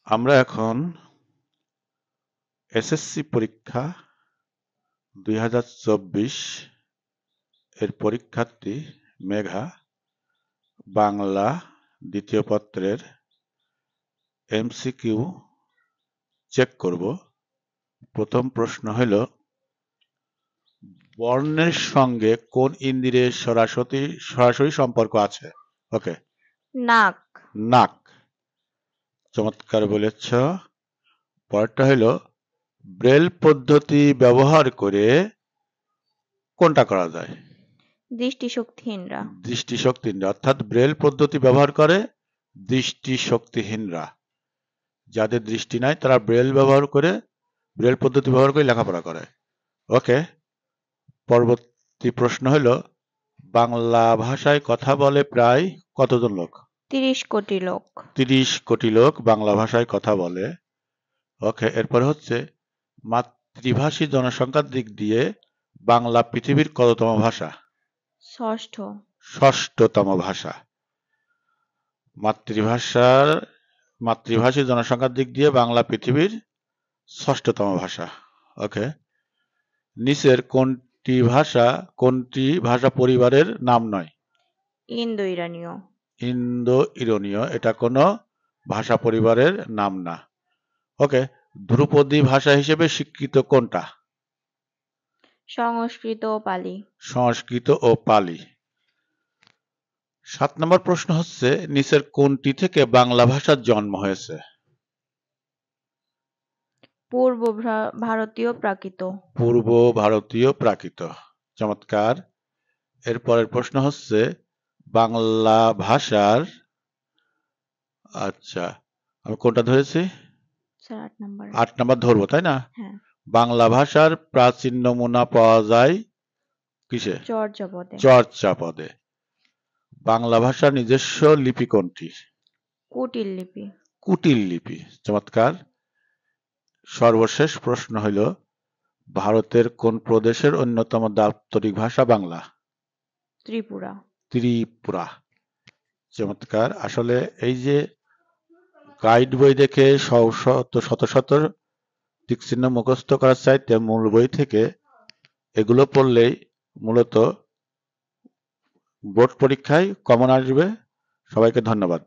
আমরা এখন এসএসসি পরীক্ষা 2024 এর পরীক্ষার্থী মেঘা বাংলা দ্বিতীয় পত্রের এমসিকিউ চেক করব। প্রথম প্রশ্ন হল, বর্ণের সঙ্গে কোন ইন্দ্রিয়ের সরাসরি সম্পর্ক আছে? ওকে, নাক। নাক। চমৎকার বলেছ। পরেরটা হইল, ব্রেল পদ্ধতি ব্যবহার করে কোনটা করা যায়? দৃষ্টিশক্তিহীনরা। দৃষ্টিশক্তিহীনরা, অর্থাৎ ব্রেল পদ্ধতি ব্যবহার করে দৃষ্টিশক্তিহীনরা। যাদের দৃষ্টি নাই তারা ব্রেল পদ্ধতি ব্যবহার করে লেখাপড়া করে। ওকে, পরবর্তী প্রশ্ন হলো, বাংলা ভাষায় কথা বলে প্রায় কতজন লোক? 30 কোটি লোক। 30 কোটি লোক বাংলা ভাষায় কথা বলে। ওকে, এরপরে হচ্ছে, মাতৃভাষী জনসংখ্যার দিক দিয়ে বাংলা পৃথিবীর কততম ভাষা? ষষ্ঠতম ভাষা। মাতৃভাষী জনসংখ্যার দিক দিয়ে বাংলা পৃথিবীর ষষ্ঠতম ভাষা। ওকে, নিচের কোনটি ভাষা পরিবারের নাম নয়? ইন্দো ইরানীয়। ইন্দো ইরানীয় এটা কোনো ভাষা পরিবারের নাম না। ওকে, ধ্রুপদী ভাষা হিসেবে স্বীকৃত কোনটা? সংস্কৃত ও পালি। সংস্কৃত ও পালি। 7 নম্বর প্রশ্ন হচ্ছে, নিচের কোনটি থেকে বাংলা ভাষার জন্ম হয়েছে? পূর্ব ভারতীয় প্রাকৃত। পূর্ব ভারতীয় প্রাকৃত। চমৎকার। এরপরের প্রশ্ন হচ্ছে, বাংলা ভাষার, আচ্ছা আমি কোনটা ধরেছি? 8 নাম্বার ধরবো, তাই না? হ্যাঁ। বাংলা ভাষার প্রাচীন নমুনা পাওয়া যায় কিসে? চর্যাপদে। বাংলা ভাষার নিজস্ব লিপি কোনটি? কুটিল লিপি। কুটিল লিপি। চমৎকার। সর্বশেষ প্রশ্ন হইল, ভারতের কোন প্রদেশের অন্যতম দাপ্তরিক ভাষা বাংলা? ত্রিপুরা। চমৎকার। আসলে এই যে গাইড বই দেখে শত শত টিকচিহ্ন মুখস্থ করার চাইতে মূল বই থেকে এগুলো পড়লেই মূলত বোর্ড পরীক্ষায় কমন আসবে। সবাইকে ধন্যবাদ।